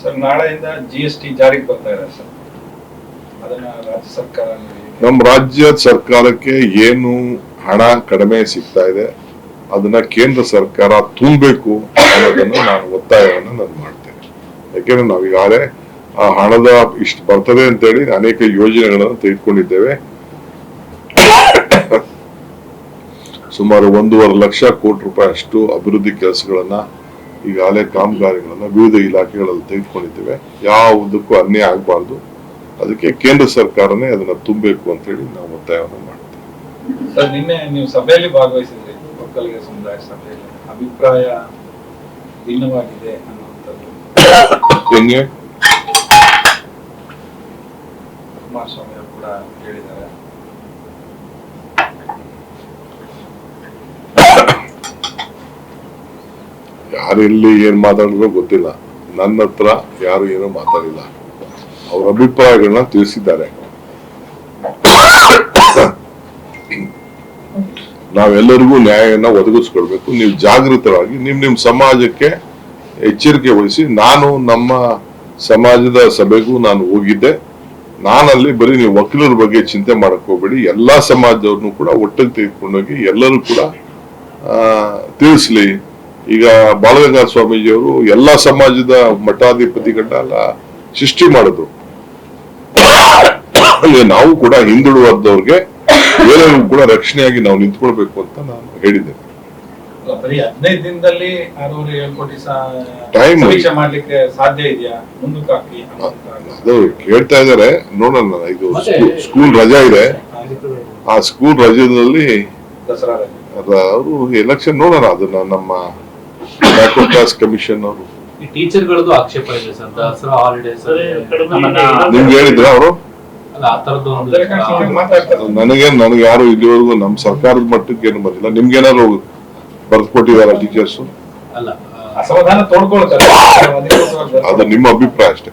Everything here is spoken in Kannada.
ಸರ್ ನಾಳೆಯಿಂದ GST ಜಾರಿಗೆ ಬರ್ತಾ ಇದೆ ಸರ್, ಅದನ್ನ ರಾಜ್ಯ ಸರ್ಕಾರ ನಮ್ಮ ರಾಜ್ಯ ಸರ್ಕಾರಕ್ಕೆ ಏನು ಹಣ ಕಡಿಮೆ ಸಿಗ್ತಾ ಇದೆ ಅದನ್ನ ಕೇಂದ್ರ ಸರ್ಕಾರ ತುಂಬಬೇಕು ಅನ್ನೋದನ್ನು ನಾನು ಒತ್ತಾಯವನ್ನು ನಾನು ಮಾಡ್ತೇನೆ. ಯಾಕೆಂದ್ರೆ ನಾವೀಗಾಗಲೇ ಆ ಹಣದ ಇಷ್ಟು ಬರ್ತದೆ ಅಂತೇಳಿ ಅನೇಕ ಯೋಜನೆಗಳನ್ನು ತೆಗೆದುಕೊಂಡಿದ್ದೇವೆ. ಸುಮಾರು 1.5 ಲಕ್ಷ ಕೋಟಿ ರೂಪಾಯಿ ಅಷ್ಟು ಅಭಿವೃದ್ಧಿ ಕೆಲಸಗಳನ್ನ ಈಗಾಗಲೇ ಕಾಮಗಾರಿಗಳನ್ನ ವಿವಿಧ ಇಲಾಖೆಗಳಲ್ಲಿ ತೆಗೆದುಕೊಂಡಿದ್ದೇವೆ. ಯಾವುದಕ್ಕೂ ಅನ್ಯಾಯ ಆಗಬಾರ್ದು, ಅದಕ್ಕೆ ಕೇಂದ್ರ ಸರ್ಕಾರನೇ ಅದನ್ನ ತುಂಬಬೇಕು ಅಂತ ಹೇಳಿ ನಾವು ಒತ್ತಾಯವನ್ನು ಮಾಡ್ತೇವೆ. ಸರ್ ನಿನ್ನೆ ನೀವು ಸಭೆಯಲ್ಲಿ ಭಾಗವಹಿಸಿದ್ರಿ, ಒಕ್ಕಲಿಗ ಸಮುದಾಯ ಸಭೆಯಲ್ಲಿ ಅಭಿಪ್ರಾಯ ಭಿನ್ನವಾಗಿದೆ ಅನ್ನುವಂಥದ್ದು ಹೆಂಗೆ ಕುಮಾರಸ್ವಾಮಿ ಅವರು ಕೂಡ ಹೇಳಿದ್ದಾರೆ. ಯಾರೆಲ್ಲಿ ಏನ್ ಮಾತಾಡಿದ್ರು ಗೊತ್ತಿಲ್ಲ, ನನ್ನ ಹತ್ರ ಯಾರು ಏನೋ ಮಾತಾಡಿಲ್ಲ. ಅವ್ರ ಅಭಿಪ್ರಾಯಗಳನ್ನ ತಿಳಿಸಿದ್ದಾರೆ. ನಾವೆಲ್ಲರಿಗೂ ನ್ಯಾಯನ ಒದಗಿಸ್ಕೊಳ್ಬೇಕು. ನೀವು ಜಾಗೃತರಾಗಿ ನಿಮ್ ಸಮಾಜಕ್ಕೆ ಎಚ್ಚರಿಕೆ ವಹಿಸಿ. ನಾನು ನಮ್ಮ ಸಮಾಜದ ಸಭೆಗೂ ನಾನು ಹೋಗಿದ್ದೆ. ನಾನಲ್ಲಿ ಬರೀ ನೀವು ವಕೀಲರ ಬಗ್ಗೆ ಚಿಂತೆ ಮಾಡಕ್ ಹೋಗ್ಬೇಡಿ, ಎಲ್ಲಾ ಸಮಾಜದವ್ರನ್ನು ಕೂಡ ಒಟ್ಟಿಗೆ ತೆಗೆದುಕೊಂಡೋಗಿ ಎಲ್ಲರೂ ಕೂಡ ತಿಳಿಸ್ಲಿ. ಈಗ ಬಾಲಗಂಗಾಧರ ಸ್ವಾಮೀಜಿಯವರು ಎಲ್ಲಾ ಸಮಾಜದ ಮಠಾಧಿಪತಿಗಳನ್ನೆಲ್ಲ ಸೃಷ್ಟಿ ಮಾಡಿದ್ರು. ನಾವು ಕೂಡ ಹಿಂದುಳಿದವ್ರಿಗೆ ಎಲ್ಲರಿಗೂ ಕೂಡ ರಕ್ಷಣೆಯಾಗಿ ನಾವು ನಿಂತ್ಕೊಳ್ಬೇಕು ಅಂತ ನಾನು ಹೇಳಿದ್ದೇನೆ. ಬರೀ 15 ದಿನದಲ್ಲಿ 607 ಕೋಟಿ ಟೈಮ್ ಮಾಡ್ಲಿಕ್ಕೆ ಸಾಧ್ಯ ಇದೆಯಾ? ಮುಂದಕ್ಕೆ ಹಾಕಿ ಅದು ಕೇಳ್ತಾ ಇದಾರೆ, ನೋಡೋಣ. ಇದು ಸ್ಕೂಲ್ ರಜಾ ಇದೆ, ಆ ಸ್ಕೂಲ್ ರಜಾದಲ್ಲಿ ದಸರಾ ಅವರು ಎಲೆಕ್ಷನ್ ನೋಡೋಣ. ಅದನ್ನ ನಮ್ಮ ಬ್ಯಾಕ್ವರ್ಡ್ ಕ್ಲಾಸ್ ಕಮಿಷನ್ ಅವರು ಟೀಚರ್ಗಳದ್ದು ಆಕ್ಷೇಪ ಇದೆ ಸರ್, ದಸರಾ ಹಾಲಿಡೇಸ್ ನಿಮ್ಗೆ ಹೇಳಿದ್ರ ಅವರು? ನನಗೆ ಯಾರು ಇಲ್ಲಿವರೆಗೂ ನಮ್ಮ ಸರ್ಕಾರದ ಮಟ್ಟಕ್ಕೆ ಏನು ಬಂದಿಲ್ಲ. ನಿಮ್ಗೇನಾದ್ರು ಬರ್ದು ಕೊಟ್ಟಿದಾರ ಟೀಚರ್ಸ್? ಅಸಮಾಧಾನ ತೋಡ್ಕೊಳ್ತಾರೆ, ಅದು ನಿಮ್ಮ ಅಭಿಪ್ರಾಯ ಅಷ್ಟೇ.